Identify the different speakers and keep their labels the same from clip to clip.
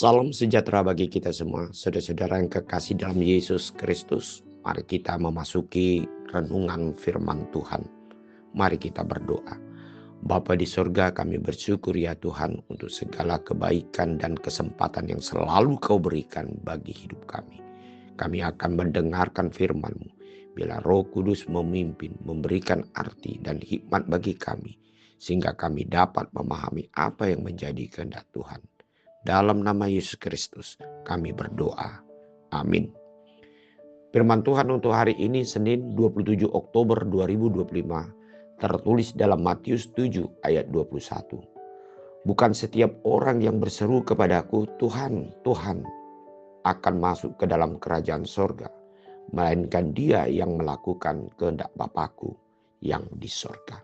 Speaker 1: Salam sejahtera bagi kita semua, saudara-saudara yang kekasih dalam Yesus Kristus. Mari kita memasuki renungan firman Tuhan. Mari kita berdoa. Bapa di sorga, kami bersyukur ya Tuhan untuk segala kebaikan dan kesempatan yang selalu Kau berikan bagi hidup kami. Kami akan mendengarkan firman-Mu. Bila Roh Kudus memimpin, memberikan arti dan hikmat bagi kami, sehingga kami dapat memahami apa yang menjadi kehendak Tuhan. Dalam nama Yesus Kristus kami berdoa. Amin. Firman Tuhan untuk hari ini Senin 27 Oktober 2025 tertulis dalam Matius 7 ayat 21. Bukan setiap orang yang berseru kepadaku, Tuhan, Tuhan, akan masuk ke dalam kerajaan sorga, melainkan dia yang melakukan kehendak Bapakku yang di sorga.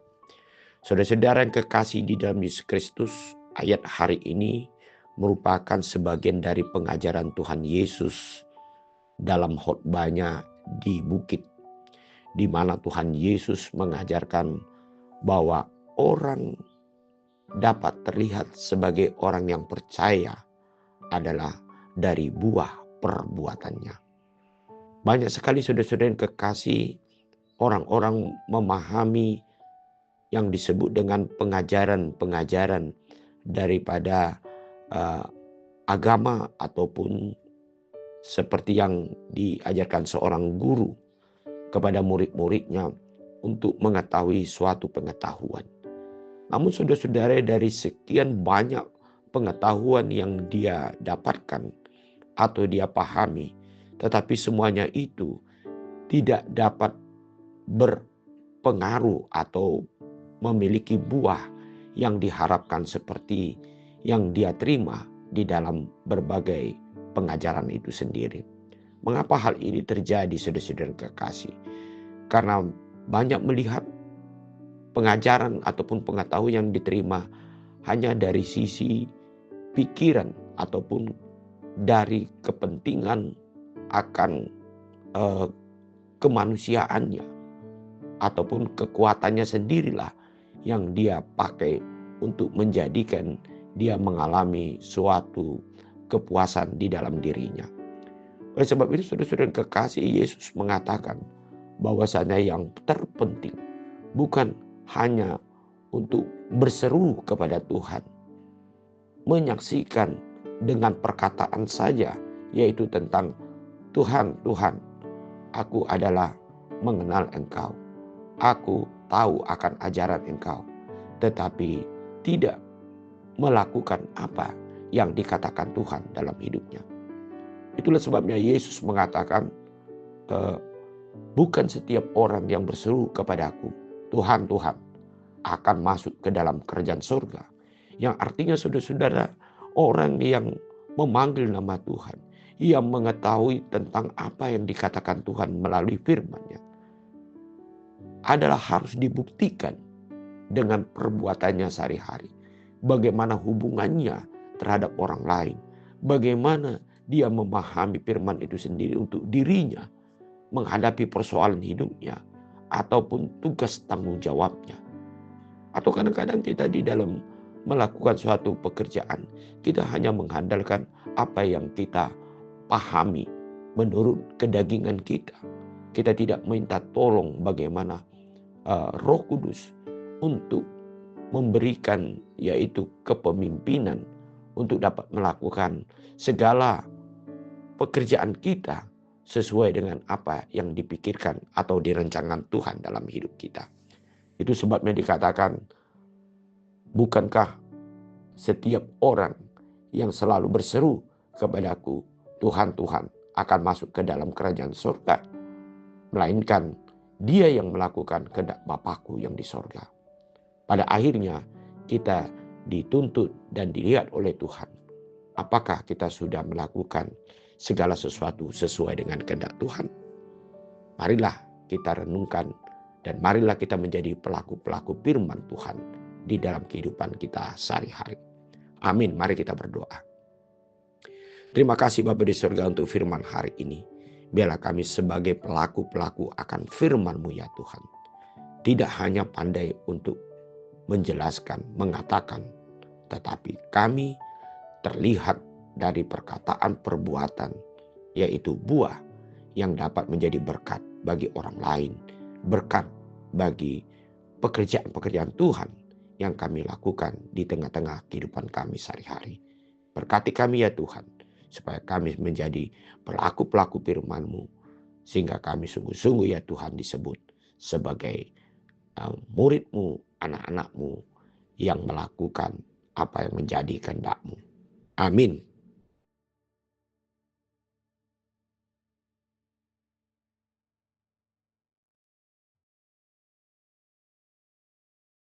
Speaker 1: Saudara-saudara yang kekasih di dalam Yesus Kristus, ayat hari ini merupakan sebagian dari pengajaran Tuhan Yesus dalam khotbahnya di bukit, di mana Tuhan Yesus mengajarkan bahwa orang dapat terlihat sebagai orang yang percaya adalah dari buah perbuatannya. Banyak sekali saudara-saudara yang kekasih, orang-orang memahami yang disebut dengan pengajaran-pengajaran daripada agama ataupun seperti yang diajarkan seorang guru kepada murid-muridnya untuk mengetahui suatu pengetahuan. Namun saudara-saudara, dari sekian banyak pengetahuan yang dia dapatkan atau dia pahami, tetapi semuanya itu tidak dapat berpengaruh atau memiliki buah yang diharapkan seperti yang dia terima di dalam berbagai pengajaran itu sendiri. Mengapa hal ini terjadi, saudara-saudara kekasih? Karena banyak melihat pengajaran ataupun pengetahuan yang diterima hanya dari sisi pikiran ataupun dari kepentingan akan kemanusiaannya ataupun kekuatannya sendirilah yang dia pakai untuk menjadikan dia mengalami suatu kepuasan di dalam dirinya. Oleh sebab itu saudara-saudara kekasih, Yesus mengatakan bahwasanya yang terpenting bukan hanya untuk berseru kepada Tuhan, menyaksikan dengan perkataan saja, yaitu tentang Tuhan, Tuhan, aku adalah mengenal Engkau, aku tahu akan ajaran Engkau, tetapi tidak melakukan apa yang dikatakan Tuhan dalam hidupnya. Itulah sebabnya Yesus mengatakan, bukan setiap orang yang berseru kepadaku, Tuhan, Tuhan, akan masuk ke dalam kerajaan surga. Yang artinya saudara-saudara, orang yang memanggil nama Tuhan, ia mengetahui tentang apa yang dikatakan Tuhan melalui firman-Nya, adalah harus dibuktikan dengan perbuatannya sehari-hari. Bagaimana hubungannya terhadap orang lain. Bagaimana dia memahami firman itu sendiri untuk dirinya menghadapi persoalan hidupnya ataupun tugas tanggung jawabnya. Atau kadang-kadang kita di dalam melakukan suatu pekerjaan, kita hanya mengandalkan apa yang kita pahami menurut kedagingan kita. Kita tidak minta tolong bagaimana Roh Kudus untuk memberikan yaitu kepemimpinan untuk dapat melakukan segala pekerjaan kita sesuai dengan apa yang dipikirkan atau direncanakan Tuhan dalam hidup kita. Itu sebabnya dikatakan, bukankah setiap orang yang selalu berseru kepadaku, Tuhan, Tuhan, akan masuk ke dalam kerajaan surga, melainkan dia yang melakukan kehendak Bapakku yang di sorga. Pada akhirnya kita dituntut dan dilihat oleh Tuhan. Apakah kita sudah melakukan segala sesuatu sesuai dengan kehendak Tuhan? Marilah kita renungkan dan marilah kita menjadi pelaku-pelaku firman Tuhan di dalam kehidupan kita sehari-hari. Amin. Mari kita berdoa. Terima kasih Bapa di surga untuk firman hari ini. Biarlah kami sebagai pelaku-pelaku akan firman-Mu ya Tuhan. Tidak hanya pandai untuk menjelaskan, mengatakan, tetapi kami terlihat dari perkataan perbuatan, yaitu buah yang dapat menjadi berkat bagi orang lain, berkat bagi pekerjaan-pekerjaan Tuhan yang kami lakukan di tengah-tengah kehidupan kami sehari-hari. Berkati kami ya Tuhan, supaya kami menjadi pelaku-pelaku firman-Mu, sehingga kami sungguh-sungguh ya Tuhan disebut sebagai murid-Mu, anak-anak-Mu yang melakukan apa yang menjadi kehendak-Mu. Amin.